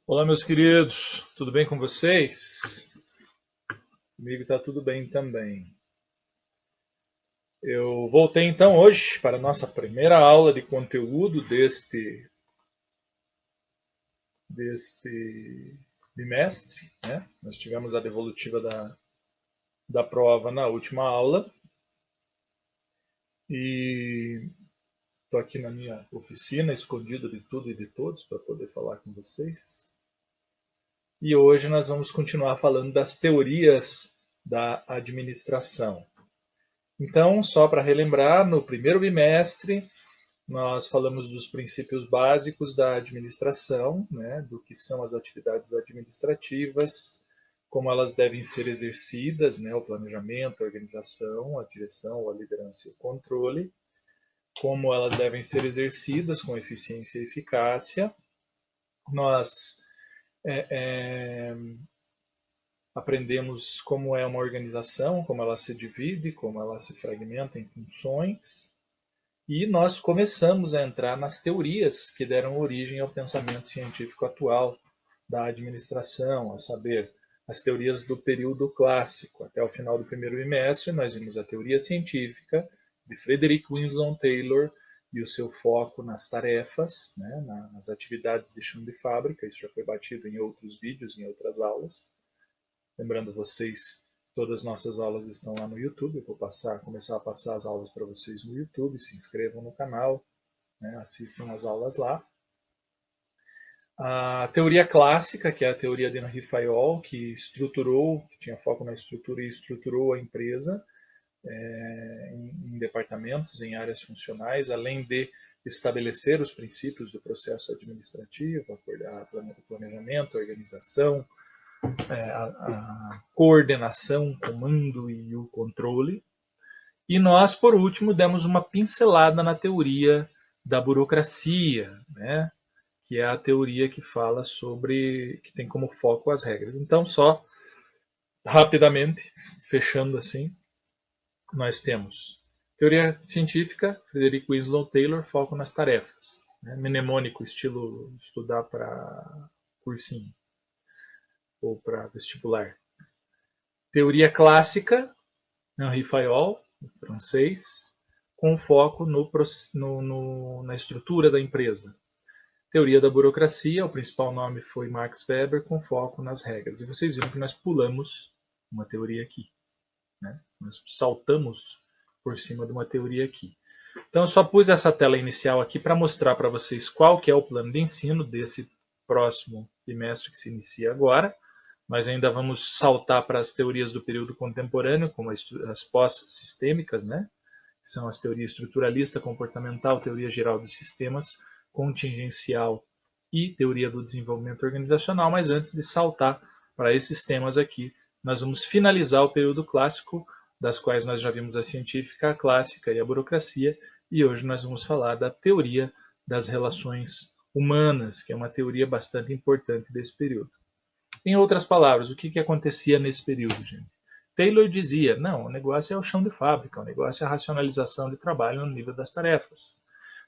Olá, meus queridos, tudo bem com vocês? Comigo está tudo bem também. Eu voltei então hoje para a nossa primeira aula de conteúdo deste bimestre, né? Nós tivemos a devolutiva da prova na última aula e estou aqui na minha oficina, escondido de tudo e de todos, para poder falar com vocês. E hoje nós vamos continuar falando das teorias da administração. Então, só para relembrar, no primeiro bimestre, nós falamos dos princípios básicos da administração, né, do que são as atividades administrativas, como elas devem ser exercidas, né, o planejamento, a organização, a direção, a liderança e o controle, como elas devem ser exercidas com eficiência e eficácia. Nós é, é, aprendemos como é uma organização, como ela se divide, como ela se fragmenta em funções. E nós começamos a entrar nas teorias que deram origem ao pensamento científico atual da administração, a saber, as teorias do período clássico. Até o final do primeiro bimestre, nós vimos a teoria científica de Frederick Winslow Taylor e o seu foco nas tarefas, né, nas atividades de chão de fábrica. Isso já foi batido em outros vídeos, em outras aulas. Lembrando vocês, todas as nossas aulas estão lá no YouTube. Eu vou começar a passar as aulas para vocês no YouTube. Se inscrevam no canal, né, assistam as aulas lá. A teoria clássica, que é a teoria de Henri Fayol, que tinha foco na estrutura e estruturou a empresa em departamentos, em áreas funcionais, além de estabelecer os princípios do processo administrativo, o planejamento, a organização, a coordenação, o comando e o controle. E nós, por último, demos uma pincelada na teoria da burocracia, né? Que é a teoria que fala sobre, que tem como foco as regras. Então, só rapidamente, fechando assim, nós temos teoria científica, Frederick Winslow Taylor, foco nas tarefas. Né? Mnemônico, estilo estudar para cursinho ou para vestibular. Teoria clássica, Henri Fayol, francês, com foco na estrutura da empresa. Teoria da burocracia, o principal nome foi Max Weber, com foco nas regras. E vocês viram que nós pulamos uma teoria aqui. Né? Nós saltamos por cima de uma teoria aqui. Então, eu só pus essa tela inicial aqui para mostrar para vocês qual que é o plano de ensino desse próximo bimestre que se inicia agora. Nós ainda vamos saltar para as teorias do período contemporâneo, como as pós-sistêmicas, né? Que são as teorias estruturalista, comportamental, teoria geral de sistemas, contingencial e teoria do desenvolvimento organizacional. Mas antes de saltar para esses temas aqui, nós vamos finalizar o período clássico, das quais nós já vimos a científica, a clássica e a burocracia, e hoje nós vamos falar da teoria das relações humanas, que é uma teoria bastante importante desse período. Em outras palavras, o que acontecia nesse período, gente? Taylor dizia, não, o negócio é o chão de fábrica, o negócio é a racionalização de trabalho no nível das tarefas.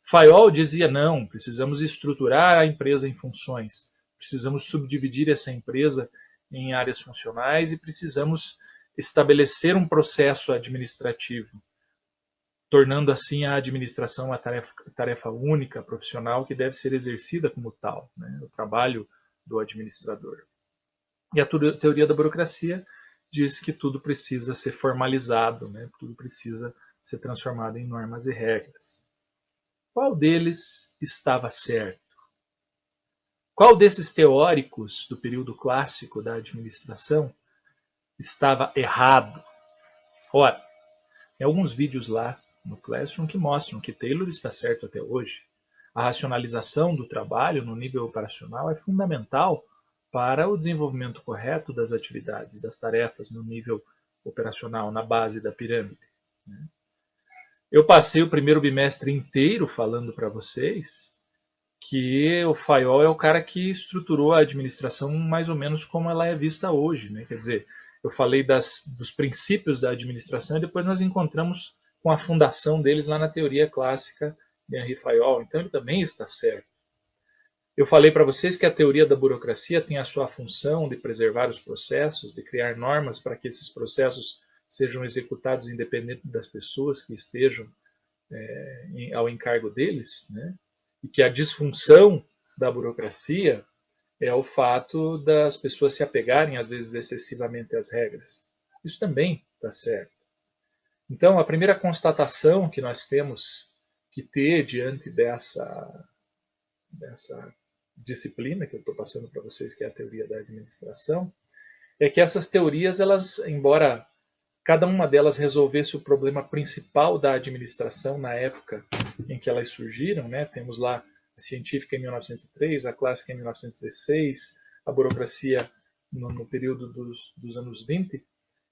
Fayol dizia, não, precisamos estruturar a empresa em funções, precisamos subdividir essa empresa em áreas funcionais e precisamos estabelecer um processo administrativo, tornando assim a administração uma tarefa única, profissional, que deve ser exercida como tal, né, o trabalho do administrador. E a teoria da burocracia diz que tudo precisa ser formalizado, né? Tudo precisa ser transformado em normas e regras. Qual deles estava certo? Qual desses teóricos do período clássico da administração estava errado? Ora, tem alguns vídeos lá no Classroom que mostram que Taylor está certo até hoje. A racionalização do trabalho no nível operacional é fundamental para o desenvolvimento correto das atividades e das tarefas no nível operacional, na base da pirâmide. Eu passei o primeiro bimestre inteiro falando para vocês que o Fayol é o cara que estruturou a administração mais ou menos como ela é vista hoje. Né? Quer dizer, eu falei dos princípios da administração e depois nós encontramos com a fundação deles lá na teoria clássica de Henri Fayol. Então ele também está certo. Eu falei para vocês que a teoria da burocracia tem a sua função de preservar os processos, de criar normas para que esses processos sejam executados independente das pessoas que estejam ao encargo deles, né? E que a disfunção da burocracia é o fato das pessoas se apegarem, às vezes, excessivamente às regras. Isso também está certo. Então, a primeira constatação que nós temos que ter diante dessa disciplina que eu estou passando para vocês, que é a teoria da administração, é que essas teorias, elas, embora cada uma delas resolvesse o problema principal da administração na época em que elas surgiram, né? Temos lá a científica em 1903, a clássica em 1916, a burocracia no período dos anos 20.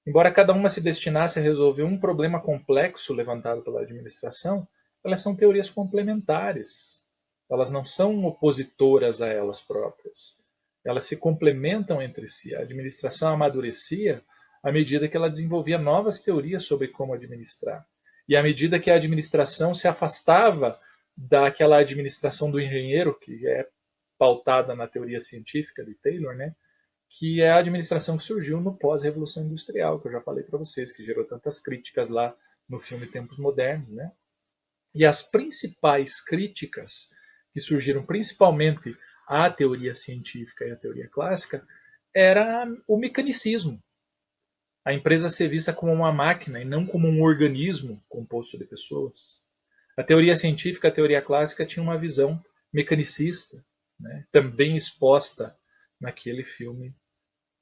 Embora cada uma se destinasse a resolver um problema complexo levantado pela administração, elas são teorias complementares. Elas não são opositoras a elas próprias. Elas se complementam entre si. A administração amadurecia à medida que ela desenvolvia novas teorias sobre como administrar. E à medida que a administração se afastava daquela administração do engenheiro, que é pautada na teoria científica de Taylor, né? Que é a administração que surgiu no pós-revolução industrial, que eu já falei para vocês, que gerou tantas críticas lá no filme Tempos Modernos, né? E as principais críticas que surgiram principalmente à teoria científica e à teoria clássica era o mecanicismo. A empresa ser vista como uma máquina e não como um organismo composto de pessoas. A teoria científica, a teoria clássica tinha uma visão mecanicista, né? Também exposta naquele filme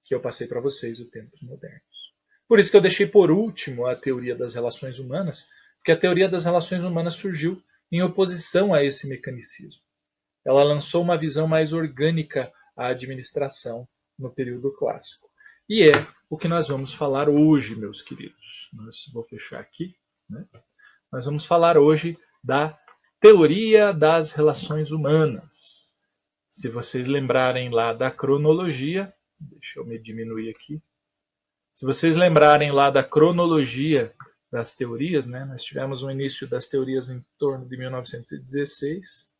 que eu passei para vocês, o Tempos Modernos. Por isso que eu deixei por último a teoria das relações humanas, porque a teoria das relações humanas surgiu em oposição a esse mecanicismo. Ela lançou uma visão mais orgânica à administração no período clássico. E é o que nós vamos falar hoje, meus queridos. Vou fechar aqui. Né? Nós vamos falar hoje da teoria das relações humanas. Se vocês lembrarem lá da cronologia, deixa eu me diminuir aqui. Se vocês lembrarem lá da cronologia das teorias, né, nós tivemos um início das teorias em torno de 1916,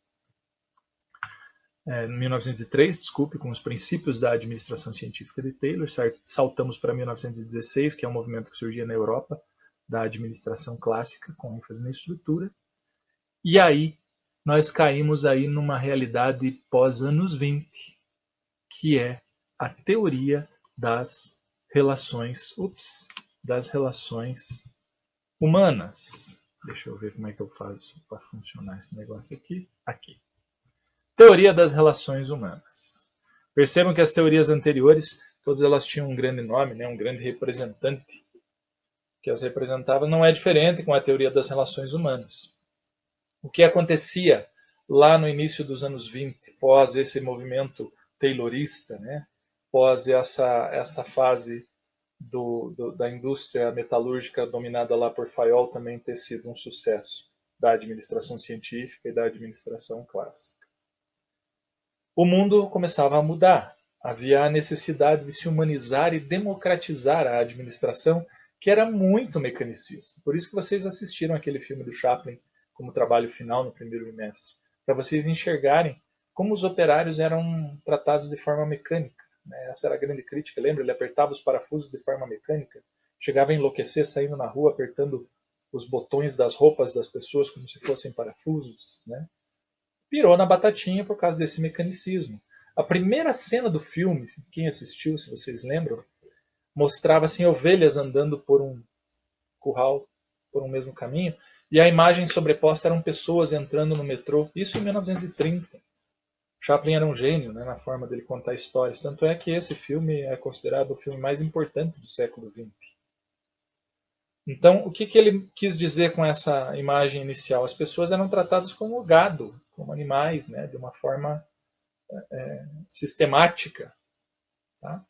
1903, desculpe, com os princípios da administração científica de Taylor. Saltamos para 1916, que é um movimento que surgia na Europa, da administração clássica, com ênfase na estrutura. E aí, nós caímos aí numa realidade pós-anos 20, que é a teoria das relações humanas. Deixa eu ver como é que eu faço para funcionar esse negócio aqui. Aqui. Teoria das relações humanas. Percebam que as teorias anteriores, todas elas tinham um grande nome, né, um grande representante que as representava. Não é diferente com a teoria das relações humanas. O que acontecia lá no início dos anos 20, pós esse movimento taylorista, né, pós essa fase da indústria metalúrgica dominada lá por Fayol também ter sido um sucesso da administração científica e da administração clássica. O mundo começava a mudar. Havia a necessidade de se humanizar e democratizar a administração, que era muito mecanicista. Por isso que vocês assistiram aquele filme do Chaplin como trabalho final no primeiro bimestre, para vocês enxergarem como os operários eram tratados de forma mecânica. Essa era a grande crítica, lembra? Ele apertava os parafusos de forma mecânica, chegava a enlouquecer saindo na rua apertando os botões das roupas das pessoas como se fossem parafusos, né? Pirou na batatinha por causa desse mecanicismo. A primeira cena do filme, quem assistiu, se vocês lembram, mostrava assim ovelhas andando por um curral, por um mesmo caminho, e a imagem sobreposta eram pessoas entrando no metrô, isso em 1930. Chaplin era um gênio, né, na forma dele contar histórias, tanto é que esse filme é considerado o filme mais importante do século XX. Então, o que ele quis dizer com essa imagem inicial? As pessoas eram tratadas como gado, como animais, né, de uma forma sistemática. Tá?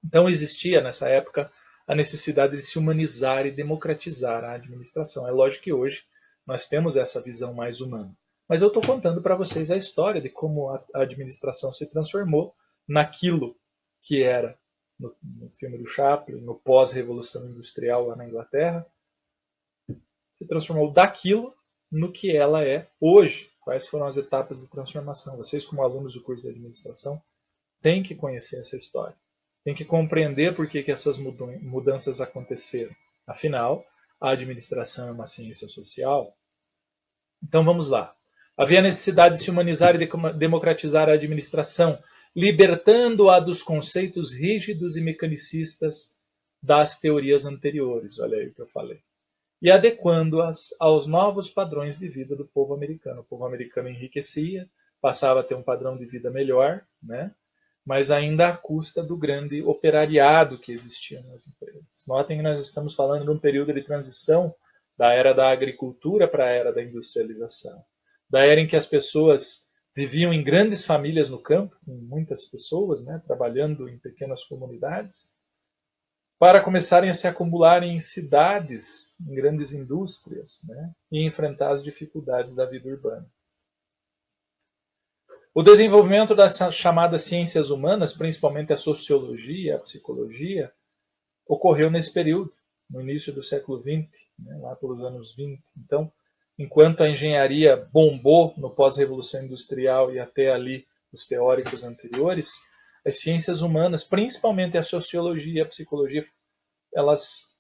Então, existia nessa época a necessidade de se humanizar e democratizar a administração. É lógico que hoje nós temos essa visão mais humana. Mas eu estou contando para vocês a história de como a administração se transformou naquilo que era no filme do Chaplin, no pós-revolução industrial lá na Inglaterra, se transformou daquilo no que ela é hoje, Quais foram as etapas de transformação? Vocês, como alunos do curso de administração, têm que conhecer essa história. Têm que compreender por que essas mudanças aconteceram. Afinal, a administração é uma ciência social. Então vamos lá. Havia necessidade de se humanizar e democratizar a administração, libertando-a dos conceitos rígidos e mecanicistas das teorias anteriores. Olha aí o que eu falei. E adequando-as aos novos padrões de vida do povo americano. O povo americano enriquecia, passava a ter um padrão de vida melhor, né? Mas ainda à custa do grande operariado que existia nas empresas. Notem que nós estamos falando de um período de transição da era da agricultura para a era da industrialização. Da era em que as pessoas viviam em grandes famílias no campo, com muitas pessoas, né, trabalhando em pequenas comunidades, para começarem a se acumularem em cidades, em grandes indústrias, né, e enfrentar as dificuldades da vida urbana. O desenvolvimento das chamadas ciências humanas, principalmente a sociologia, a psicologia, ocorreu nesse período, no início do século XX, né, lá pelos anos 20. Então, enquanto a engenharia bombou no pós-revolução industrial e até ali os teóricos anteriores, as ciências humanas, principalmente a sociologia e a psicologia, elas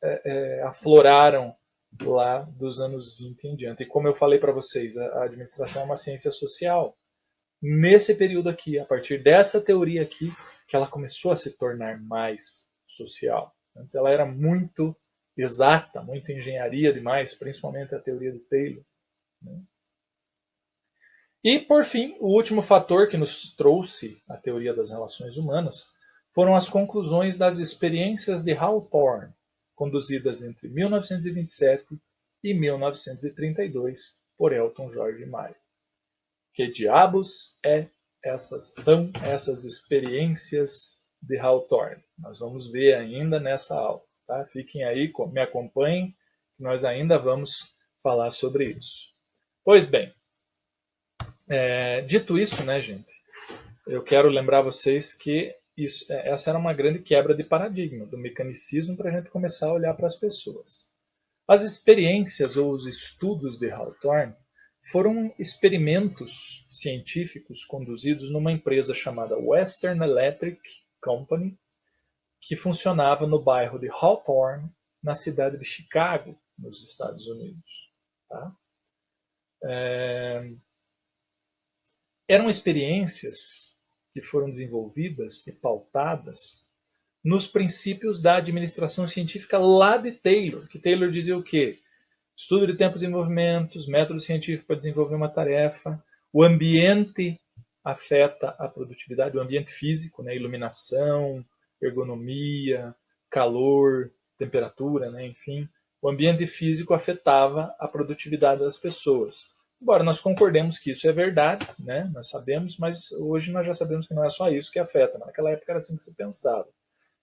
afloraram lá dos anos 20 em diante. E como eu falei para vocês, a administração é uma ciência social. Nesse período aqui, a partir dessa teoria aqui, que ela começou a se tornar mais social. Antes ela era muito exata, muito engenharia demais, principalmente a teoria do Taylor. Né? E, por fim, o último fator que nos trouxe a teoria das relações humanas foram as conclusões das experiências de Hawthorne, conduzidas entre 1927 e 1932 por Elton Jorge Mayer. Que diabos são essas experiências de Hawthorne? Nós vamos ver ainda nessa aula. Tá? Fiquem aí, me acompanhem, que nós ainda vamos falar sobre isso. Pois bem, dito isso, né, gente, eu quero lembrar vocês que essa era uma grande quebra de paradigma, do mecanicismo, para a gente começar a olhar para as pessoas. As experiências ou os estudos de Hawthorne foram experimentos científicos conduzidos numa empresa chamada Western Electric Company, que funcionava no bairro de Hawthorne, na cidade de Chicago, nos Estados Unidos. Tá? Eram experiências que foram desenvolvidas e pautadas nos princípios da administração científica lá de Taylor, que Taylor dizia o quê? Estudo de tempos e movimentos, método científico para desenvolver uma tarefa, o ambiente afeta a produtividade, o ambiente físico, né, iluminação, ergonomia, calor, temperatura, né, enfim, o ambiente físico afetava a produtividade das pessoas. Embora nós concordemos que isso é verdade, né, nós sabemos, mas hoje nós já sabemos que não é só isso que afeta, naquela época era assim que se pensava.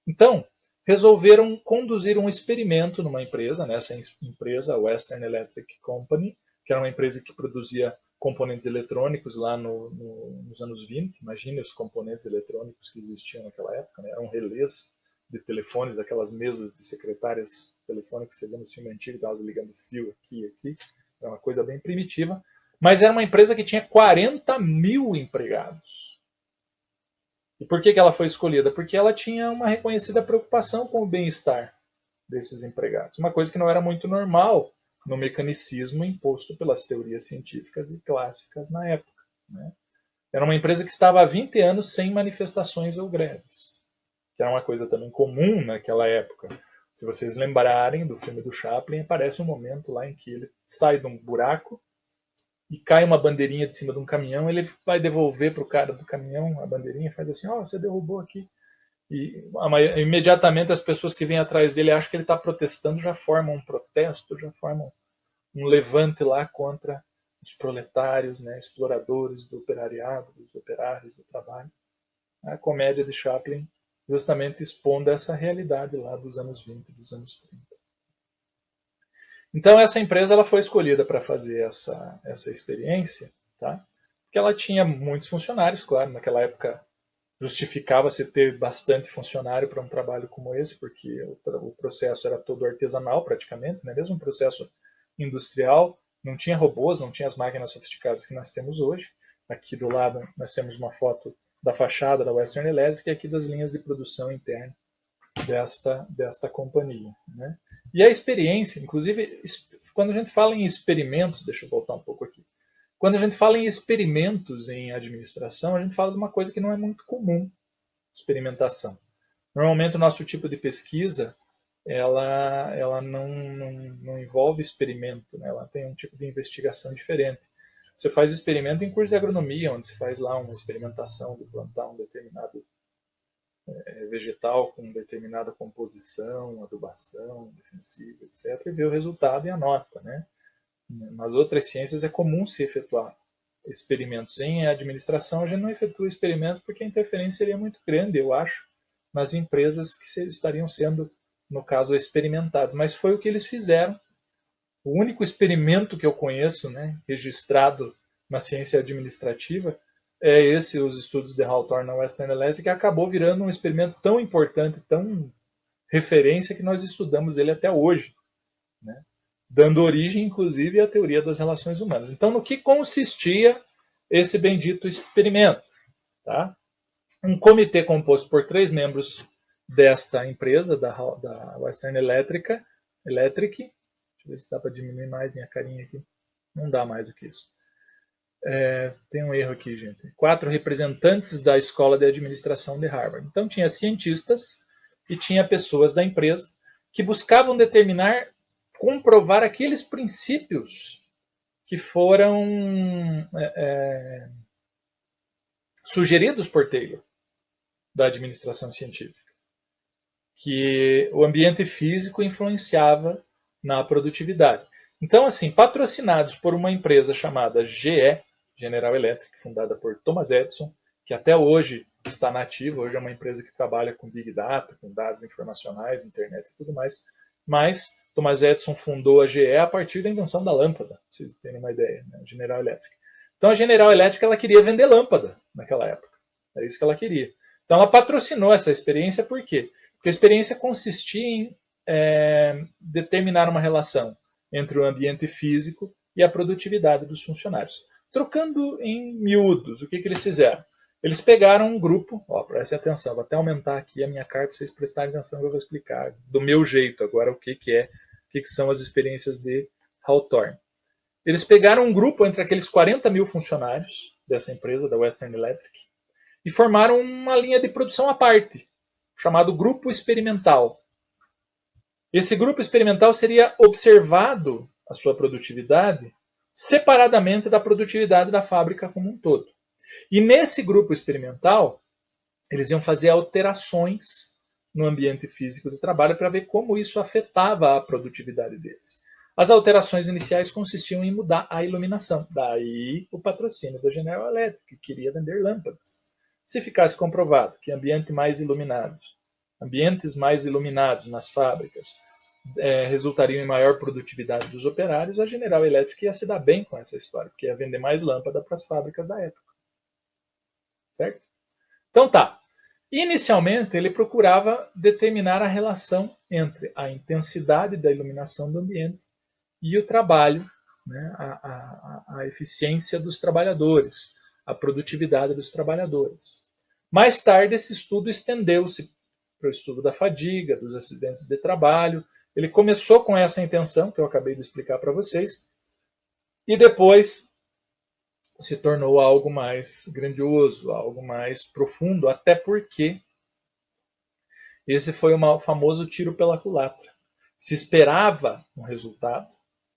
Então, resolveram conduzir um experimento numa empresa, nessa empresa, a Western Electric Company, que era uma empresa que produzia componentes eletrônicos lá nos anos 20. Imagine os componentes eletrônicos que existiam naquela época, né? Eram relés de telefones, aquelas mesas de secretárias telefônicas que você vê no filme antigo, elas ligando fio aqui e aqui. Era uma coisa bem primitiva. Mas era uma empresa que tinha 40 mil empregados. E por que ela foi escolhida? Porque ela tinha uma reconhecida preocupação com o bem-estar desses empregados. Uma coisa que não era muito normal no mecanicismo imposto pelas teorias científicas e clássicas na época. Né? Era uma empresa que estava há 20 anos sem manifestações ou greves, que era uma coisa também comum naquela época. Se vocês lembrarem do filme do Chaplin, aparece um momento lá em que ele sai de um buraco e cai uma bandeirinha de cima de um caminhão, ele vai devolver para o cara do caminhão a bandeirinha e faz assim, você derrubou aqui. E imediatamente as pessoas que vêm atrás dele acham que ele está protestando, já formam um protesto, já formam um levante lá contra os proletários, né, exploradores do operariado, dos operários do trabalho. A comédia de Chaplin justamente expondo essa realidade lá dos anos 20, dos anos 30. Então essa empresa ela foi escolhida para fazer essa experiência, tá? Porque ela tinha muitos funcionários, claro, naquela época justificava-se ter bastante funcionário para um trabalho como esse, porque o processo era todo artesanal praticamente, né? Mesmo um processo industrial, não tinha robôs, não tinha as máquinas sofisticadas que nós temos hoje. Aqui do lado nós temos uma foto da fachada da Western Electric e aqui das linhas de produção interna desta companhia. Né? E a experiência, inclusive, quando a gente fala em experimentos, deixa eu voltar um pouco aqui, quando a gente fala em experimentos em administração, a gente fala de uma coisa que não é muito comum, experimentação. Normalmente o nosso tipo de pesquisa, ela não envolve experimento, né? Ela tem um tipo de investigação diferente. Você faz experimento em curso de agronomia, onde se faz lá uma experimentação de plantar um determinado vegetal com determinada composição, adubação, defensiva, etc., e vê o resultado e anota. Né? Nas outras ciências é comum se efetuar experimentos. Em administração, a gente não efetua experimentos porque a interferência seria muito grande, eu acho, nas empresas que estariam sendo, no caso, experimentadas. Mas foi o que eles fizeram. O único experimento que eu conheço, né, registrado na ciência administrativa, é esse, os estudos de Hawthorne na Western Electric, que acabou virando um experimento tão importante, tão referência, que nós estudamos ele até hoje, né? Dando origem, inclusive, à teoria das relações humanas. Então, no que consistia esse bendito experimento? Tá? Um comitê composto por 3 membros desta empresa, da Western Electric. Deixa eu ver se dá para diminuir mais minha carinha aqui. Não dá mais do que isso. Tem um erro aqui, gente. 4 representantes da Escola de Administração de Harvard. Então, tinha cientistas e tinha pessoas da empresa que buscavam comprovar aqueles princípios que foram sugeridos por Taylor, da administração científica. Que o ambiente físico influenciava na produtividade. Então, assim, patrocinados por uma empresa chamada GE, General Electric, fundada por Thomas Edison, que até hoje está nativa, hoje é uma empresa que trabalha com Big Data, com dados informacionais, internet e tudo mais, mas Thomas Edison fundou a GE a partir da invenção da lâmpada, para vocês terem uma ideia, né? General Electric. Então a General Electric ela queria vender lâmpada naquela época, era isso que ela queria. Então ela patrocinou essa experiência, por quê? Porque a experiência consistia em determinar uma relação entre o ambiente físico e a produtividade dos funcionários. Trocando em miúdos, o que eles fizeram? Eles pegaram um grupo, prestem atenção, vou até aumentar aqui a minha cara para vocês prestarem atenção que eu vou explicar do meu jeito agora o que são as experiências de Hawthorne. Eles pegaram um grupo entre aqueles 40 mil funcionários dessa empresa, da Western Electric, e formaram uma linha de produção à parte, chamado grupo experimental. Esse grupo experimental seria observado, a sua produtividade, separadamente da produtividade da fábrica como um todo. E nesse grupo experimental, eles iam fazer alterações no ambiente físico de trabalho para ver como isso afetava a produtividade deles. As alterações iniciais consistiam em mudar a iluminação. Daí o patrocínio da General Electric, que queria vender lâmpadas. Se ficasse comprovado que ambientes mais iluminados nas fábricas resultariam em maior produtividade dos operários, a General Electric ia se dar bem com essa história, porque ia vender mais lâmpada para as fábricas da época. Certo? Então tá. Inicialmente, ele procurava determinar a relação entre a intensidade da iluminação do ambiente e o trabalho, né, a eficiência dos trabalhadores, a produtividade dos trabalhadores. Mais tarde, esse estudo estendeu-se para o estudo da fadiga, dos acidentes de trabalho. Ele começou com essa intenção, que eu acabei de explicar para vocês, e depois se tornou algo mais grandioso, algo mais profundo, até porque esse foi o famoso tiro pela culatra. Se esperava um resultado,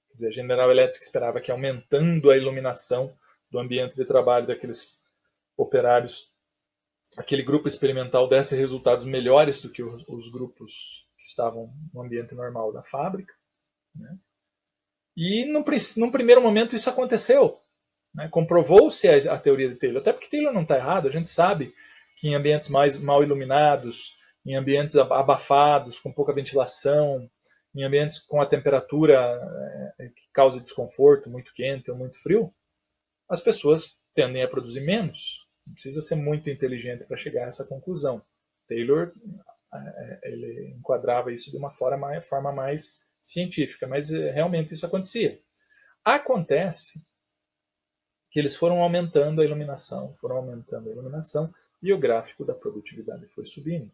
quer dizer, a General Electric esperava que aumentando a iluminação do ambiente de trabalho daqueles operários, aquele grupo experimental desse resultados melhores do que os grupos que estavam no ambiente normal da fábrica. Né? E num primeiro momento isso aconteceu. Né? Comprovou-se a teoria de Taylor, até porque Taylor não está errado, a gente sabe que em ambientes mais mal iluminados, em ambientes abafados, com pouca ventilação, em ambientes com a temperatura que causa desconforto, muito quente ou muito frio, as pessoas tendem a produzir menos. Não precisa ser muito inteligente para chegar a essa conclusão. Taylor ele enquadrava isso de uma forma mais científica, mas realmente isso acontecia. Acontece que eles foram aumentando a iluminação, e o gráfico da produtividade foi subindo,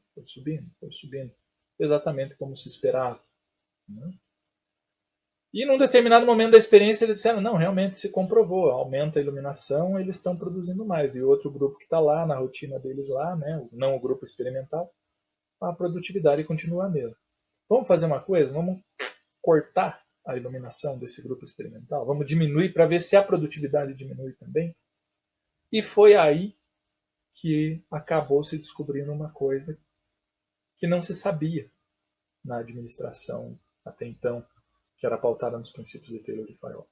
exatamente como se esperava. Né? E num determinado momento da experiência eles disseram, não, realmente se comprovou, aumenta a iluminação, eles estão produzindo mais. E o outro grupo que está lá, na rotina deles lá, né, não o grupo experimental, a produtividade continua a mesma. Vamos fazer uma coisa? Vamos cortar a iluminação desse grupo experimental? Vamos diminuir para ver se a produtividade diminui também? E foi aí que acabou se descobrindo uma coisa que não se sabia na administração até então, que era pautada nos princípios de Taylor e Fayol.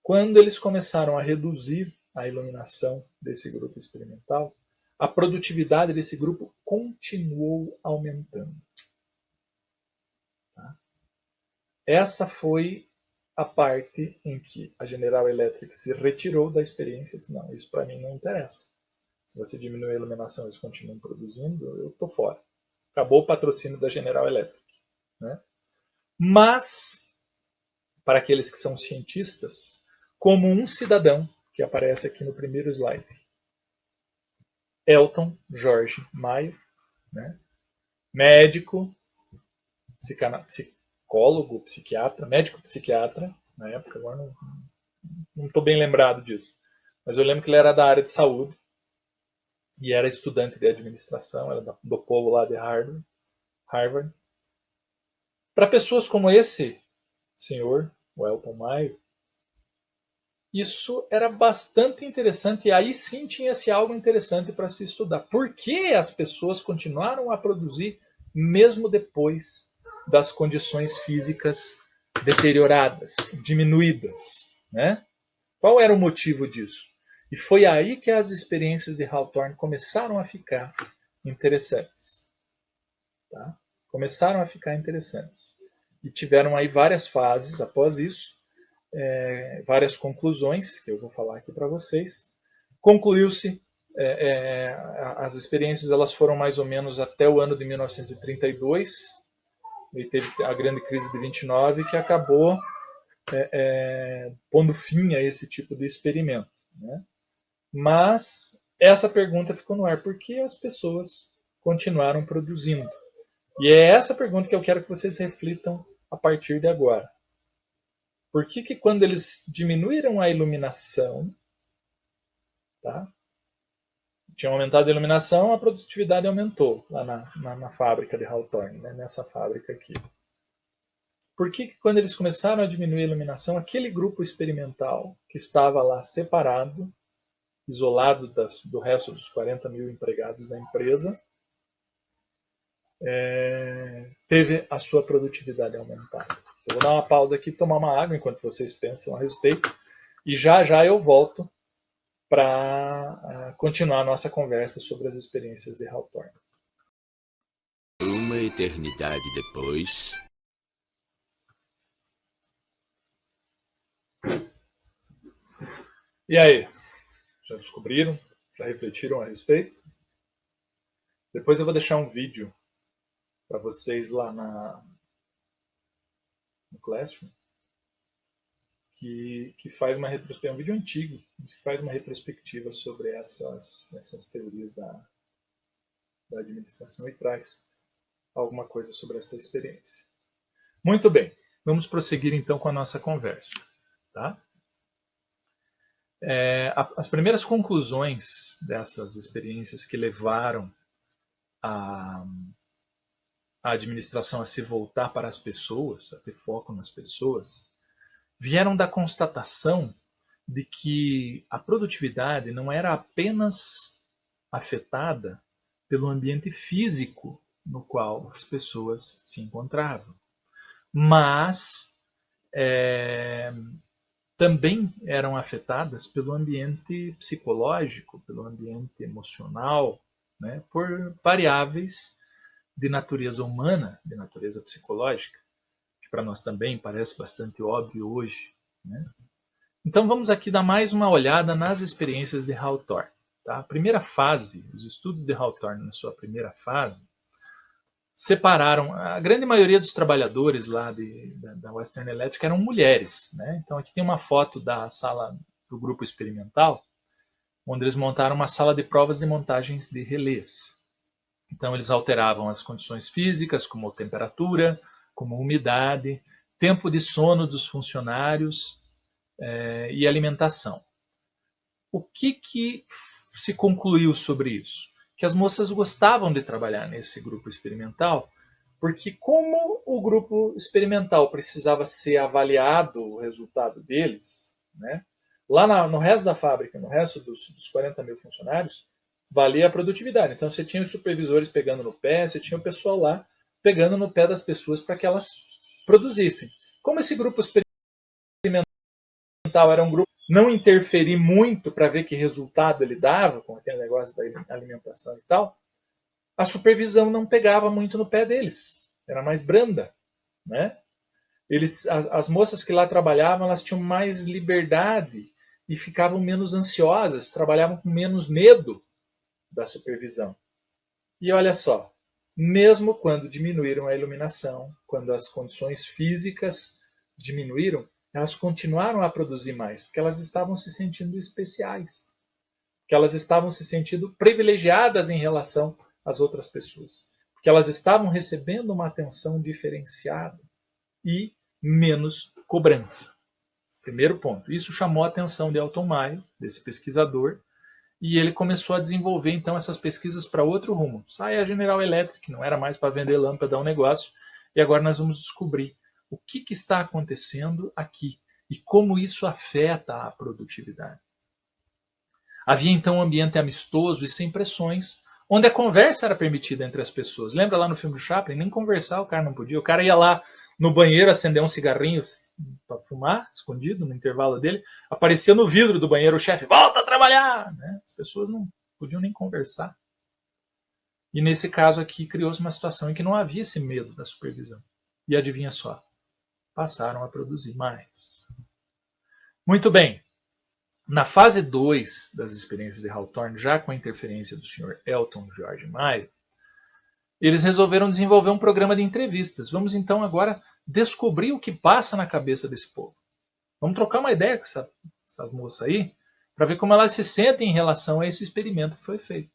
Quando eles começaram a reduzir a iluminação desse grupo experimental, a produtividade desse grupo continuou aumentando. Tá? Essa foi a parte em que a General Electric se retirou da experiência e disse, não, isso para mim não interessa. Se você diminuir a iluminação e eles continuam produzindo, eu estou fora. Acabou o patrocínio da General Electric. Né? Mas, para aqueles que são cientistas, como um cidadão, que aparece aqui no primeiro slide, Elton Jorge Maio, né? Médico, psicólogo, psiquiatra, médico psiquiatra, na época, agora não estou bem lembrado disso, mas eu lembro que ele era da área de saúde e era estudante de administração, era do povo lá de Harvard. Para pessoas como esse senhor, o Elton Maio, isso era bastante interessante e aí sim tinha-se algo interessante para se estudar. Por que as pessoas continuaram a produzir mesmo depois das condições físicas deterioradas, diminuídas? Né? Qual era o motivo disso? E foi aí que as experiências de Hawthorne começaram a ficar interessantes. Tá? Começaram a ficar interessantes. E tiveram aí várias fases após isso, várias conclusões, que eu vou falar aqui para vocês. Concluiu-se, as experiências elas foram mais ou menos até o ano de 1932, e teve a grande crise de 29, que acabou pondo fim a esse tipo de experimento. Né? Mas essa pergunta ficou no ar, por que as pessoas continuaram produzindo? E é essa pergunta que eu quero que vocês reflitam a partir de agora. Por que quando eles diminuíram a iluminação, tá? Tinham aumentado a iluminação, a produtividade aumentou lá na fábrica de Hawthorne, né? Nessa fábrica aqui. Por que quando eles começaram a diminuir a iluminação, aquele grupo experimental que estava lá separado, isolado do resto dos 40 mil empregados da empresa, teve a sua produtividade aumentada? Eu vou dar uma pausa aqui, tomar uma água enquanto vocês pensam a respeito, e já já eu volto para continuar a nossa conversa sobre as experiências de Hawthorne. Uma eternidade depois. E aí? Já descobriram? Já refletiram a respeito? Depois eu vou deixar um vídeo para vocês lá no Classroom que faz uma retrospectiva, é um vídeo antigo, mas que faz uma retrospectiva sobre essas teorias da administração e traz alguma coisa sobre essa experiência. Muito bem, vamos prosseguir então com a nossa conversa. Tá? As primeiras conclusões dessas experiências que levaram a administração a se voltar para as pessoas, a ter foco nas pessoas, vieram da constatação de que a produtividade não era apenas afetada pelo ambiente físico no qual as pessoas se encontravam, mas também eram afetadas pelo ambiente psicológico, pelo ambiente emocional, né, por variáveis de natureza humana, de natureza psicológica, que para nós também parece bastante óbvio hoje. Né? Então vamos aqui dar mais uma olhada nas experiências de Hawthorne. Tá? A primeira fase, os estudos de Hawthorne na sua primeira fase, separaram. A grande maioria dos trabalhadores lá da Western Electric eram mulheres, né? Então aqui tem uma foto da sala do grupo experimental, onde eles montaram uma sala de provas de montagens de relés. Então eles alteravam as condições físicas, como temperatura, como umidade, tempo de sono dos funcionários e alimentação. O que se concluiu sobre isso? Que as moças gostavam de trabalhar nesse grupo experimental, porque como o grupo experimental precisava ser avaliado, o resultado deles, né? Lá no resto da fábrica, no resto dos 40 mil funcionários, valia a produtividade. Então você tinha os supervisores pegando no pé, você tinha o pessoal lá pegando no pé das pessoas para que elas produzissem. Como esse grupo experimental era um grupo não interferir muito para ver que resultado ele dava com aquele negócio da alimentação e tal, a supervisão não pegava muito no pé deles. Era mais branda, né? As moças que lá trabalhavam, elas tinham mais liberdade e ficavam menos ansiosas, trabalhavam com menos medo da supervisão. E olha só, mesmo quando diminuíram a iluminação, quando as condições físicas diminuíram, elas continuaram a produzir mais, porque elas estavam se sentindo especiais, porque elas estavam se sentindo privilegiadas em relação às outras pessoas, porque elas estavam recebendo uma atenção diferenciada e menos cobrança. Primeiro ponto. Isso chamou a atenção de Elton Maio, desse pesquisador, e ele começou a desenvolver então essas pesquisas para outro rumo. Sai a General Electric, não era mais para vender lâmpada a um negócio, e agora nós vamos descobrir o que está acontecendo aqui e como isso afeta a produtividade. Havia então um ambiente amistoso e sem pressões, onde a conversa era permitida entre as pessoas. Lembra lá no filme do Chaplin? Nem conversar o cara não podia. O cara ia lá no banheiro acender um cigarrinho para fumar, escondido no intervalo dele. Aparecia no vidro do banheiro o chefe, volta a trabalhar! Né? As pessoas não podiam nem conversar. E nesse caso aqui criou-se uma situação em que não havia esse medo da supervisão. E adivinha só, passaram a produzir mais. Muito bem. Na fase 2 das experiências de Hawthorne, já com a interferência do Sr. Elton George Maio, eles resolveram desenvolver um programa de entrevistas. Vamos então agora descobrir o que passa na cabeça desse povo. Vamos trocar uma ideia com essas moças aí, para ver como elas se sentem em relação a esse experimento que foi feito.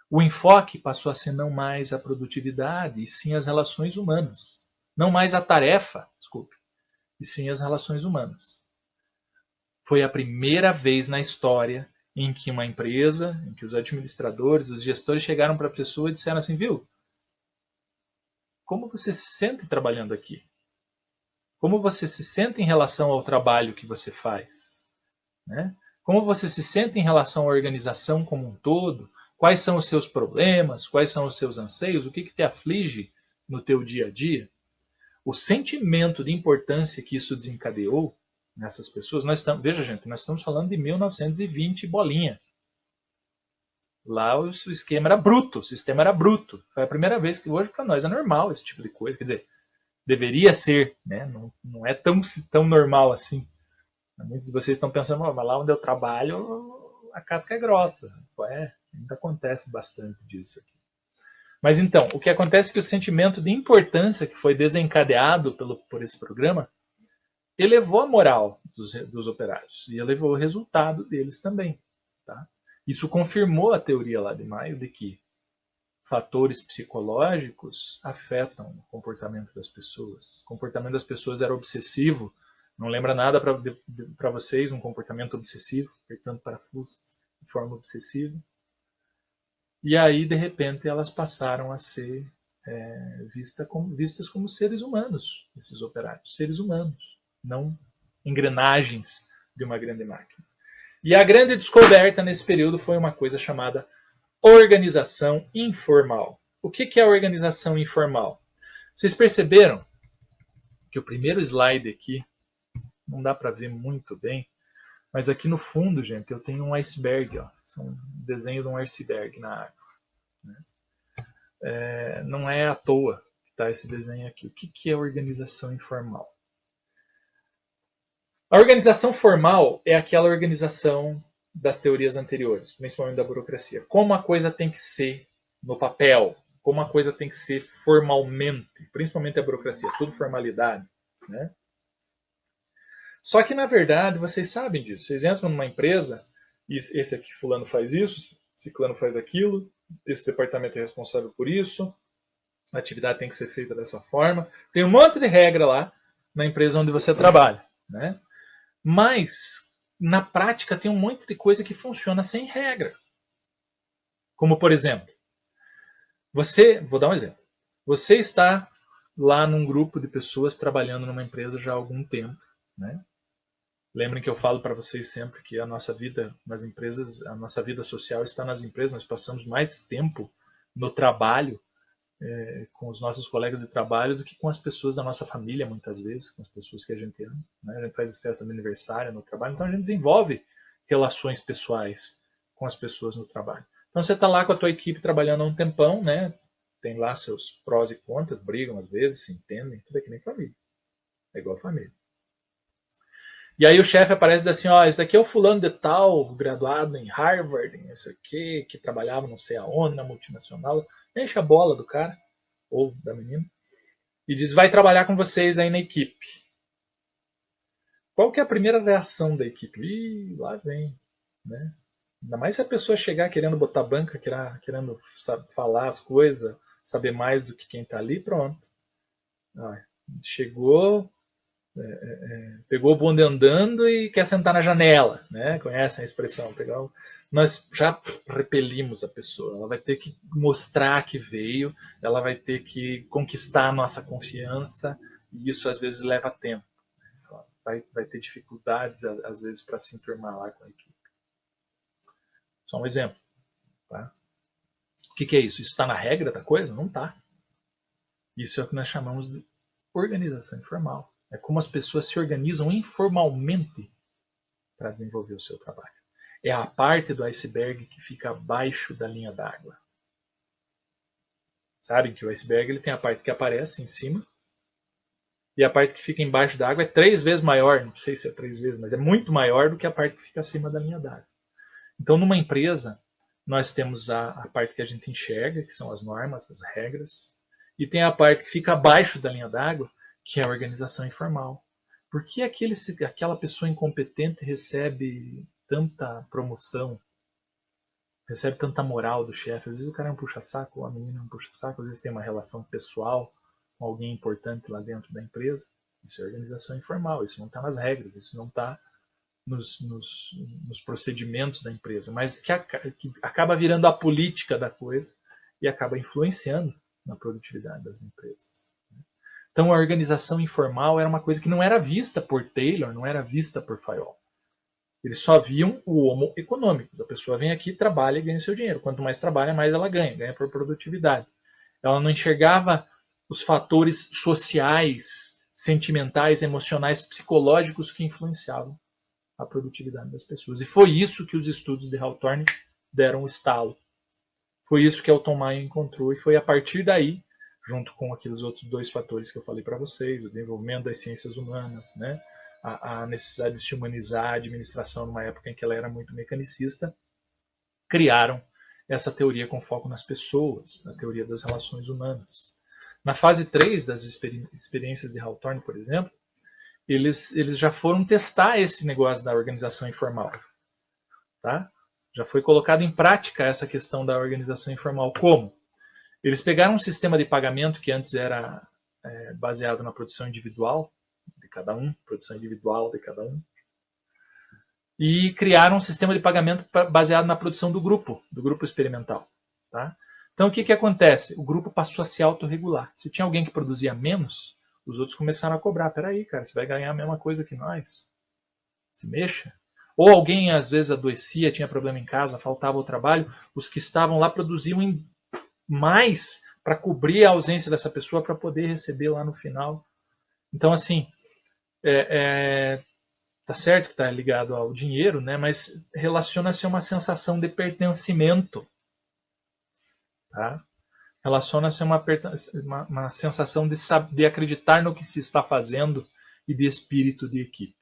O enfoque passou a ser não mais a produtividade, e sim as relações humanas. Não mais a tarefa, desculpe, e sim as relações humanas. Foi a primeira vez na história em que uma empresa, em que os administradores, os gestores chegaram para a pessoa e disseram assim, viu, como você se sente trabalhando aqui? Como você se sente em relação ao trabalho que você faz? Né? Como você se sente em relação à organização como um todo? Quais são os seus problemas? Quais são os seus anseios? O que te aflige no teu dia a dia? O sentimento de importância que isso desencadeou nessas pessoas, veja gente, nós estamos falando de 1920 bolinha. Lá o esquema era bruto, o sistema era bruto. Foi a primeira vez que hoje para nós é normal esse tipo de coisa. Quer dizer, deveria ser, né? Não é tão normal assim. Muitos de vocês estão pensando, mas lá onde eu trabalho a casca é grossa. Ainda acontece bastante disso aqui. Mas então, o que acontece é que o sentimento de importância que foi desencadeado por esse programa elevou a moral dos operários e elevou o resultado deles também. Tá? Isso confirmou a teoria lá de Maio de que fatores psicológicos afetam o comportamento das pessoas. O comportamento das pessoas era obsessivo, não lembra nada para vocês, um comportamento obsessivo, apertando parafuso de forma obsessiva. E aí, de repente, elas passaram a ser vistas como seres humanos, esses operários, seres humanos, não engrenagens de uma grande máquina. E a grande descoberta nesse período foi uma coisa chamada organização informal. O que é a organização informal? Vocês perceberam que o primeiro slide aqui, não dá para ver muito bem, mas aqui no fundo, gente, eu tenho um iceberg, ó, um desenho de um iceberg na água. Né? Não é à toa que está esse desenho aqui. O que é organização informal? A organização formal é aquela organização das teorias anteriores, principalmente da burocracia. Como a coisa tem que ser no papel, como a coisa tem que ser formalmente, principalmente a burocracia, tudo formalidade, né? Só que, na verdade, vocês sabem disso. Vocês entram numa empresa, e esse aqui fulano faz isso, ciclano faz aquilo, esse departamento é responsável por isso, a atividade tem que ser feita dessa forma. Tem um monte de regra lá na empresa onde você trabalha, né? Mas, na prática, tem um monte de coisa que funciona sem regra. Como, por exemplo, vou dar um exemplo. Você está lá num grupo de pessoas trabalhando numa empresa já há algum tempo, né? Lembrem que eu falo para vocês sempre que a nossa vida nas empresas, a nossa vida social está nas empresas. Nós passamos mais tempo no trabalho com os nossos colegas de trabalho do que com as pessoas da nossa família, muitas vezes, com as pessoas que a gente ama, né? A gente faz festa de aniversário no trabalho, então a gente desenvolve relações pessoais com as pessoas no trabalho. Então você está lá com a tua equipe trabalhando há um tempão, né? Tem lá seus prós e contras, brigam às vezes, se entendem, tudo é que nem família. É igual família. E aí o chefe aparece e diz assim, ó, esse daqui é o fulano de tal, graduado em Harvard, não sei o quê, que trabalhava não sei aonde, na multinacional. Enche a bola do cara, ou da menina, e diz, vai trabalhar com vocês aí na equipe. Qual que é a primeira reação da equipe? Ih, lá vem, né? Ainda mais se a pessoa chegar querendo botar banca, querendo falar as coisas, saber mais do que quem está ali, pronto. Chegou, pegou o bonde andando e quer sentar na janela, né? Conhecem a expressão? Nós já repelimos a pessoa. Ela vai ter que mostrar que veio, ela vai ter que conquistar a nossa confiança, e isso às vezes leva tempo. Vai ter dificuldades às vezes para se enturmar lá com a equipe. Só um exemplo, tá? O que é isso? Isso está na regra da coisa? Não está. Isso é o que nós chamamos de organização informal. É como as pessoas se organizam informalmente para desenvolver o seu trabalho. É a parte do iceberg que fica abaixo da linha d'água. Sabem que o iceberg ele tem a parte que aparece em cima e a parte que fica embaixo da água é 3 vezes maior, não sei se é 3 vezes, mas é muito maior do que a parte que fica acima da linha d'água. Então, numa empresa, nós temos a parte que a gente enxerga, que são as normas, as regras, e tem a parte que fica abaixo da linha d'água, que é a organização informal. Por que aquela pessoa incompetente recebe tanta promoção, recebe tanta moral do chefe? Às vezes o cara é um puxa-saco, ou a menina é um puxa-saco, às vezes tem uma relação pessoal com alguém importante lá dentro da empresa. Isso é organização informal, isso não está nas regras, isso não está nos procedimentos da empresa, mas que acaba virando a política da coisa e acaba influenciando na produtividade das empresas. Então a organização informal era uma coisa que não era vista por Taylor, não era vista por Fayol. Eles só viam o homo econômico. A pessoa vem aqui, trabalha e ganha seu dinheiro. Quanto mais trabalha, mais ela ganha por produtividade. Ela não enxergava os fatores sociais, sentimentais, emocionais, psicológicos que influenciavam a produtividade das pessoas. E foi isso que os estudos de Hawthorne deram o estalo. Foi isso que Elton Maia encontrou e foi a partir daí, junto com aqueles outros 2 fatores que eu falei para vocês, o desenvolvimento das ciências humanas, né? A necessidade de se humanizar a administração numa época em que ela era muito mecanicista, criaram essa teoria com foco nas pessoas, a teoria das relações humanas. Na fase 3 das experiências de Hawthorne, por exemplo, eles já foram testar esse negócio da organização informal. Tá? Já foi colocada em prática essa questão da organização informal. Como? Eles pegaram um sistema de pagamento que antes era baseado na produção individual de cada um, e criaram um sistema de pagamento baseado na produção do grupo experimental. Tá? Então o que acontece? O grupo passou a se autorregular. Se tinha alguém que produzia menos, os outros começaram a cobrar. Peraí, cara, você vai ganhar a mesma coisa que nós. Se mexa. Ou alguém, às vezes, adoecia, tinha problema em casa, faltava o trabalho. Os que estavam lá produziam mais para cobrir a ausência dessa pessoa para poder receber lá no final. Então, assim, tá certo que está ligado ao dinheiro, né? Mas relaciona-se a uma sensação de pertencimento. Tá? Relaciona-se a uma sensação de acreditar no que se está fazendo e de espírito de equipe.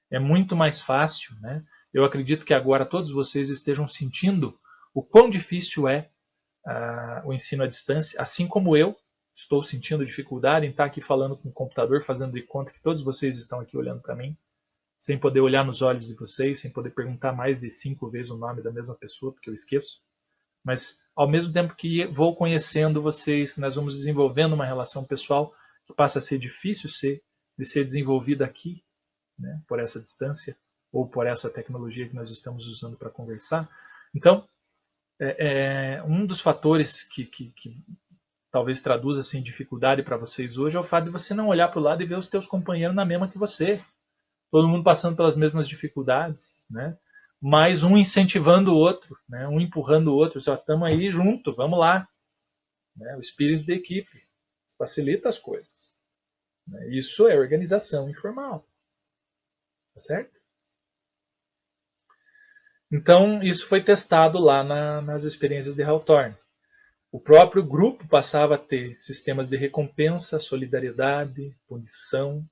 É muito mais fácil, né? Eu acredito que agora todos vocês estejam sentindo o quão difícil é o ensino à distância, assim como eu estou sentindo dificuldade em estar aqui falando com o computador, fazendo de conta que todos vocês estão aqui olhando para mim, sem poder olhar nos olhos de vocês, sem poder perguntar mais de 5 vezes o nome da mesma pessoa, porque eu esqueço. Mas, ao mesmo tempo que vou conhecendo vocês, que nós vamos desenvolvendo uma relação pessoal que passa a ser difícil de ser desenvolvida aqui, né, por essa distância, ou por essa tecnologia que nós estamos usando para conversar. Então, um dos fatores que talvez traduza assim, dificuldade para vocês hoje é o fato de você não olhar para o lado e ver os teus companheiros na mesma que você. Todo mundo passando pelas mesmas dificuldades, né? Mas um incentivando o outro, né? Um empurrando o outro. Já estamos aí junto, vamos lá. Né? O espírito de equipe facilita as coisas. Né? Isso é organização informal. Tá certo? Então, isso foi testado lá nas experiências de Hawthorne. O próprio grupo passava a ter sistemas de recompensa, solidariedade, punição,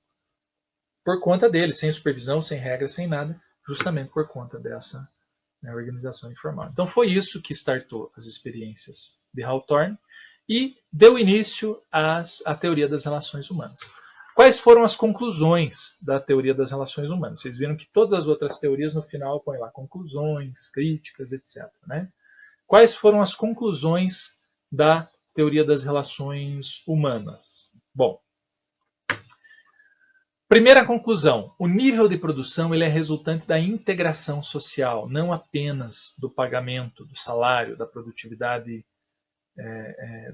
por conta dele, sem supervisão, sem regras, sem nada, justamente por conta dessa organização informal. Então foi isso que startou as experiências de Hawthorne e deu início à teoria das relações humanas. Quais foram as conclusões da teoria das relações humanas? Vocês viram que todas as outras teorias no final põem lá conclusões, críticas, etc. Né? Quais foram as conclusões da teoria das relações humanas? Bom, primeira conclusão, o nível de produção ele é resultante da integração social, não apenas do pagamento, do salário, da produtividade,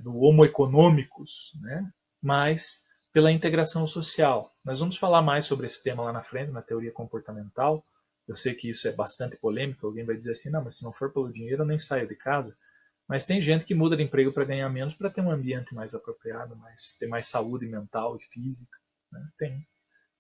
do homo economicus, né? Mas pela integração social. Nós vamos falar mais sobre esse tema lá na frente, na teoria comportamental. Eu sei que isso é bastante polêmico, alguém vai dizer assim, não, mas se não for pelo dinheiro eu nem saio de casa. Mas tem gente que muda de emprego para ganhar menos, para ter um ambiente mais apropriado, ter mais saúde mental e física. Né? Tem.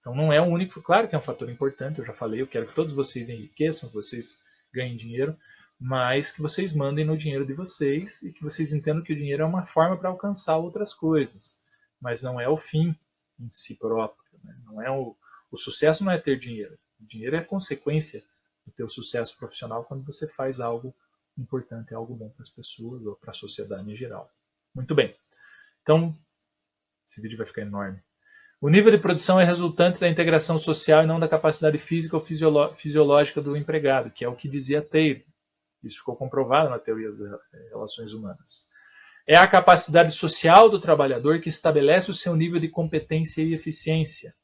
Então não é o único, claro que é um fator importante, eu já falei, eu quero que todos vocês enriqueçam, que vocês ganhem dinheiro, mas que vocês mandem no dinheiro de vocês e que vocês entendam que o dinheiro é uma forma para alcançar outras coisas, mas não é o fim em si próprio. Né? Não é o sucesso não é ter dinheiro, o dinheiro é consequência do teu sucesso profissional quando você faz algo importante, algo bom para as pessoas ou para a sociedade em geral. Muito bem, então esse vídeo vai ficar enorme. O nível de produção é resultante da integração social e não da capacidade física ou fisiológica do empregado, que é o que dizia Taylor. Isso ficou comprovado na teoria das relações humanas. É a capacidade social do trabalhador que estabelece o seu nível de competência e eficiência.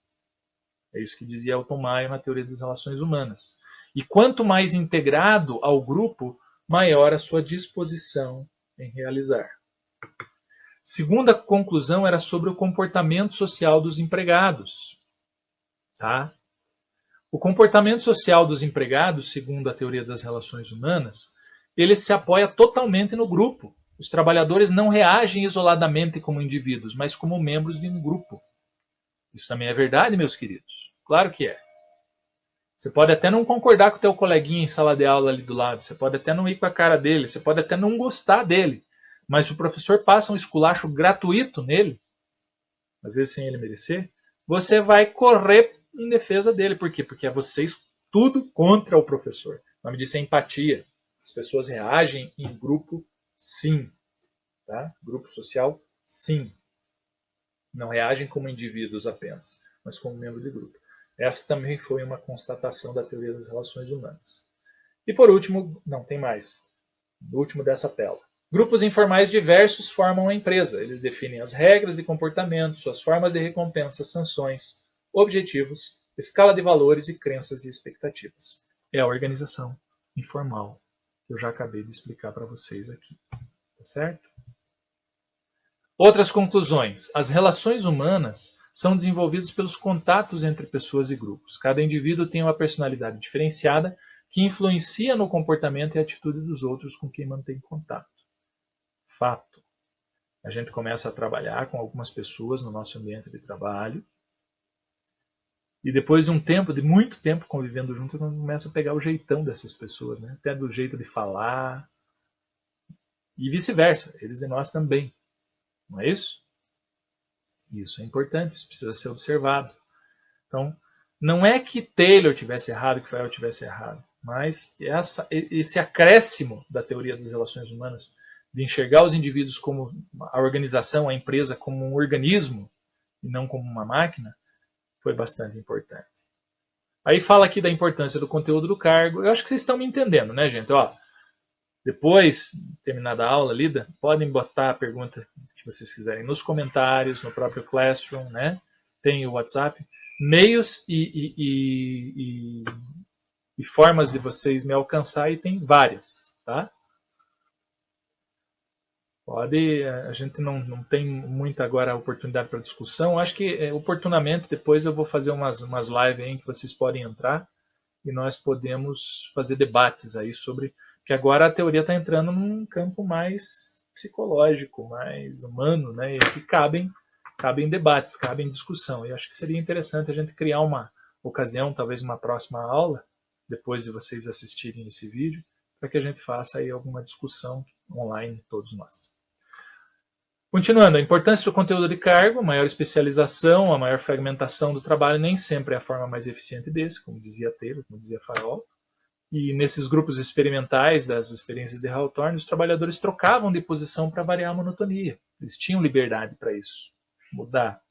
É isso que dizia Elton Maio na teoria das relações humanas. E quanto mais integrado ao grupo, maior a sua disposição em realizar. Segunda conclusão era sobre o comportamento social dos empregados. Tá? O comportamento social dos empregados, segundo a teoria das relações humanas, ele se apoia totalmente no grupo. Os trabalhadores não reagem isoladamente como indivíduos, mas como membros de um grupo. Isso também é verdade, meus queridos? Claro que é. Você pode até não concordar com o teu coleguinha em sala de aula ali do lado, você pode até não ir com a cara dele, você pode até não gostar dele, mas se o professor passa um esculacho gratuito nele, às vezes sem ele merecer, você vai correr em defesa dele. Por quê? Porque é vocês tudo contra o professor. O nome disso é empatia. As pessoas reagem em grupo, sim. Tá? Grupo social, sim. Não reagem como indivíduos apenas, mas como membro de grupo. Essa também foi uma constatação da teoria das relações humanas. E por último, não tem mais, o último dessa tela. Grupos informais diversos formam a empresa. Eles definem as regras de comportamento, suas formas de recompensa, sanções, objetivos, escala de valores e crenças e expectativas. É a organização informal que eu já acabei de explicar para vocês aqui. Tá certo? Outras conclusões. As relações humanas são desenvolvidas pelos contatos entre pessoas e grupos. Cada indivíduo tem uma personalidade diferenciada que influencia no comportamento e atitude dos outros com quem mantém contato. Fato. A gente começa a trabalhar com algumas pessoas no nosso ambiente de trabalho e depois de um tempo, de muito tempo convivendo junto, a gente começa a pegar o jeitão dessas pessoas, né? Até do jeito de falar e vice-versa, eles de nós também. Não é isso? Isso é importante, isso precisa ser observado. Então, não é que Taylor tivesse errado, que Fayol tivesse errado, mas esse acréscimo da teoria das relações humanas de enxergar os indivíduos como a organização, a empresa como um organismo e não como uma máquina, foi bastante importante. Aí fala aqui da importância do conteúdo do cargo. Eu acho que vocês estão me entendendo, né, gente? Ó, depois, terminada a aula lida, podem botar a pergunta que vocês quiserem nos comentários, no próprio Classroom, né? Tem o WhatsApp. Meios e formas de vocês me alcançar, e tem várias, tá? Pode, a gente não tem muita agora oportunidade para discussão. Acho que oportunamente depois eu vou fazer umas lives aí em que vocês podem entrar e nós podemos fazer debates aí sobre, que agora a teoria está entrando num campo mais psicológico, mais humano, né? E que cabem debates, cabem discussão. E acho que seria interessante a gente criar uma ocasião, talvez uma próxima aula, depois de vocês assistirem esse vídeo, para que a gente faça aí alguma discussão online, todos nós. Continuando, a importância do conteúdo de cargo, a maior especialização, a maior fragmentação do trabalho nem sempre é a forma mais eficiente desse, como dizia Taylor, como dizia Farol. E nesses grupos experimentais das experiências de Hawthorne, os trabalhadores trocavam de posição para variar a monotonia. Eles tinham liberdade para isso, mudar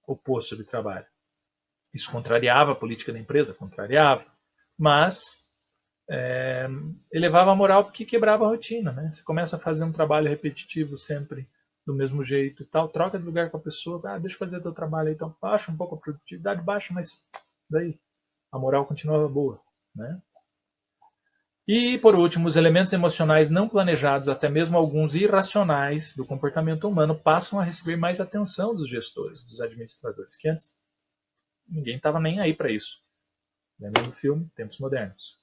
o posto de trabalho. Isso contrariava a política da empresa, contrariava, mas elevava a moral porque quebrava a rotina, né? Você começa a fazer um trabalho repetitivo sempre do mesmo jeito e tal, troca de lugar com a pessoa, deixa eu fazer teu trabalho aí, então baixa um pouco a produtividade, baixa, mas daí a moral continuava boa, né? E, por último, os elementos emocionais não planejados, até mesmo alguns irracionais do comportamento humano, passam a receber mais atenção dos gestores, dos administradores, que antes ninguém estava nem aí para isso. Lembra do filme Tempos Modernos?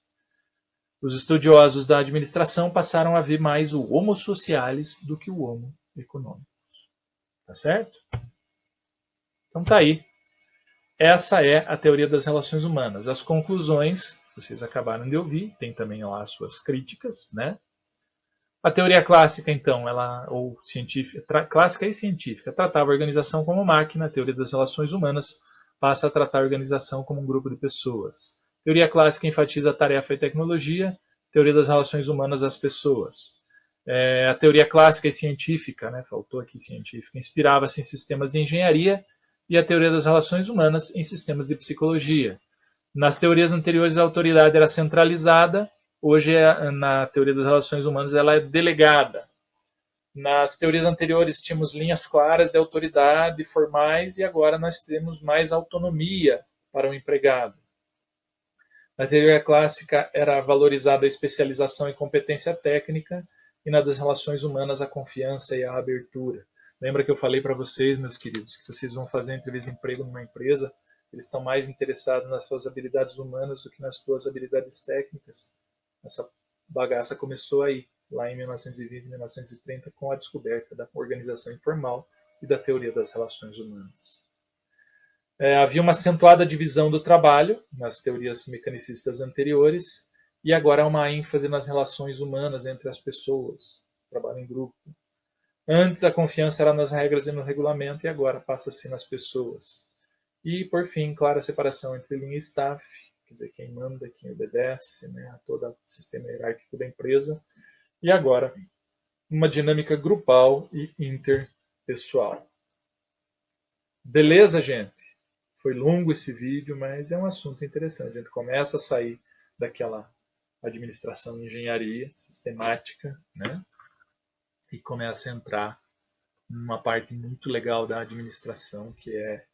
Os estudiosos da administração passaram a ver mais o homo socialis do que o homo econômicos. Tá certo? Então tá aí. Essa é a teoria das relações humanas. As conclusões, vocês acabaram de ouvir, tem também lá as suas críticas, né? A teoria clássica, então, ou científica, clássica e científica, tratava a organização como máquina. A teoria das relações humanas passa a tratar a organização como um grupo de pessoas. A teoria clássica enfatiza a tarefa e tecnologia. A teoria das relações humanas, as pessoas. A teoria clássica e científica, né, faltou aqui científica, inspirava-se em sistemas de engenharia, e a teoria das relações humanas em sistemas de psicologia. Nas teorias anteriores, a autoridade era centralizada. Hoje, na teoria das relações humanas, ela é delegada. Nas teorias anteriores, tínhamos linhas claras de autoridade formais, e agora nós temos mais autonomia para o empregado. Na teoria clássica, era valorizada a especialização e competência técnica, e na das relações humanas, a confiança e a abertura. Lembra que eu falei para vocês, meus queridos, que vocês vão fazer entrevista de emprego numa empresa, eles estão mais interessados nas suas habilidades humanas do que nas suas habilidades técnicas. Essa bagaça começou aí, lá em 1920, 1930, com a descoberta da organização informal e da teoria das relações humanas. Havia uma acentuada divisão do trabalho nas teorias mecanicistas anteriores, e agora há uma ênfase nas relações humanas entre as pessoas, trabalho em grupo. Antes a confiança era nas regras e no regulamento, e agora passa a ser nas pessoas. E, por fim, clara separação entre linha e staff, quer dizer, quem manda, quem obedece, né, a todo o sistema hierárquico da empresa. E agora, uma dinâmica grupal e interpessoal. Beleza, gente? Foi longo esse vídeo, mas é um assunto interessante. A gente começa a sair daquela administração e engenharia sistemática, né? E começa a entrar numa parte muito legal da administração, que é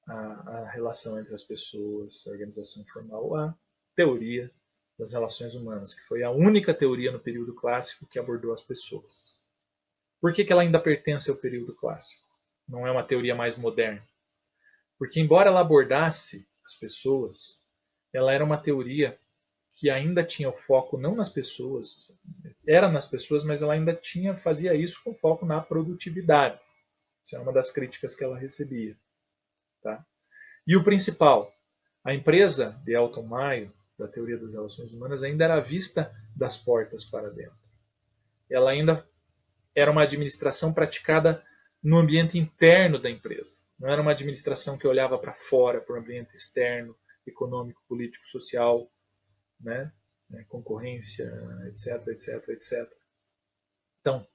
a relação entre as pessoas, a organização informal, a teoria das relações humanas, que foi a única teoria no período clássico que abordou as pessoas. Por que ela ainda pertence ao período clássico? Não é uma teoria mais moderna. Porque, embora ela abordasse as pessoas, ela era uma teoria que ainda tinha o foco não nas pessoas, era nas pessoas, mas ela ainda fazia isso com foco na produtividade. Isso é uma das críticas que ela recebia. Tá? E o principal, a empresa de Elton Mayo, da teoria das relações humanas, ainda era vista das portas para dentro. Ela ainda era uma administração praticada no ambiente interno da empresa. Não era uma administração que olhava para fora, para o ambiente externo, econômico, político, social, né? Concorrência, etc, etc, etc. Então,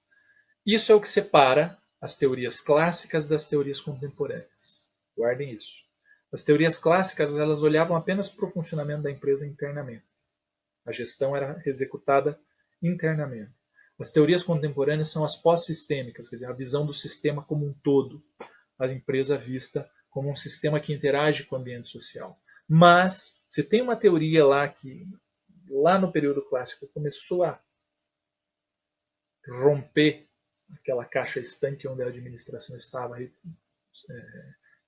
Isso é o que separa as teorias clássicas das teorias contemporâneas. Guardem isso. As teorias clássicas elas olhavam apenas para o funcionamento da empresa internamente. A gestão era executada internamente. As teorias contemporâneas são as pós-sistêmicas, quer dizer, a visão do sistema como um todo, a empresa vista como um sistema que interage com o ambiente social. Mas, se tem uma teoria lá que, lá no período clássico, começou a romper aquela caixa estanque onde a administração estava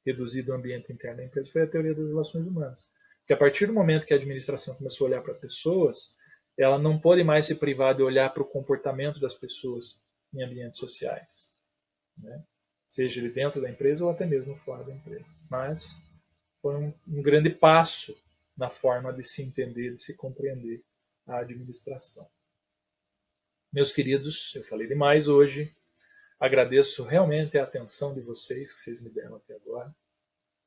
reduzido o ambiente interno da empresa, foi a teoria das relações humanas. Porque a partir do momento que a administração começou a olhar para pessoas, ela não pode mais se privar de olhar para o comportamento das pessoas em ambientes sociais, né? Seja ele dentro da empresa ou até mesmo fora da empresa. Mas foi um grande passo na forma de se entender, de se compreender a administração. Meus queridos, eu falei demais hoje. Agradeço realmente a atenção de vocês que vocês me deram até agora.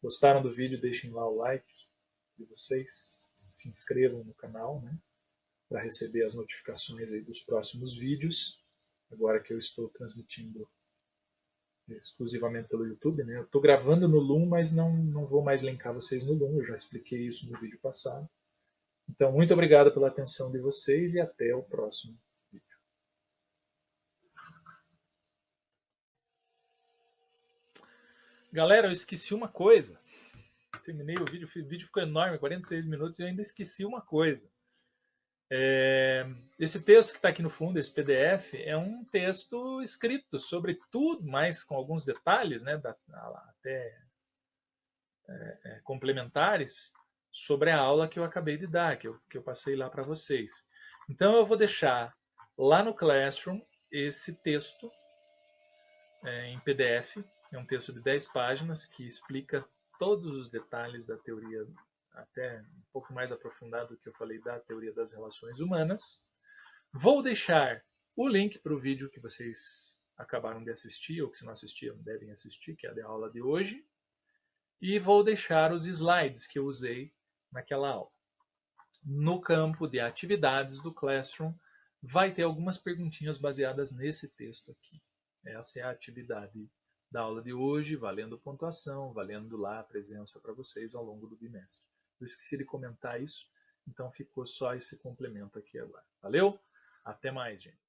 Gostaram do vídeo? Deixem lá o like de vocês. Se inscrevam no canal, né, para receber as notificações aí dos próximos vídeos. Agora que eu estou transmitindo exclusivamente pelo YouTube, né? Eu estou gravando no Loom, mas não vou mais linkar vocês no Loom. Eu já expliquei isso no vídeo passado. Então, muito obrigado pela atenção de vocês e até o próximo vídeo. Galera, eu esqueci uma coisa. Terminei o vídeo ficou enorme, 46 minutos, e eu ainda esqueci uma coisa. Esse texto que está aqui no fundo, esse PDF, é um texto escrito sobre tudo, mas com alguns detalhes, né, até complementares, sobre a aula que eu acabei de dar, que eu passei lá para vocês. Então eu vou deixar lá no Classroom esse texto em PDF, é um texto de 10 páginas que explica todos os detalhes da teoria, até um pouco mais aprofundado do que eu falei da teoria das relações humanas. Vou deixar o link para o vídeo que vocês acabaram de assistir, ou que se não assistiram devem assistir, que é a da aula de hoje. E vou deixar os slides que eu usei naquela aula. No campo de atividades do Classroom, vai ter algumas perguntinhas baseadas nesse texto aqui. Essa é a atividade da aula de hoje, valendo pontuação, valendo lá a presença para vocês ao longo do bimestre. Eu esqueci de comentar isso, então ficou só esse complemento aqui agora. Valeu? Até mais, gente.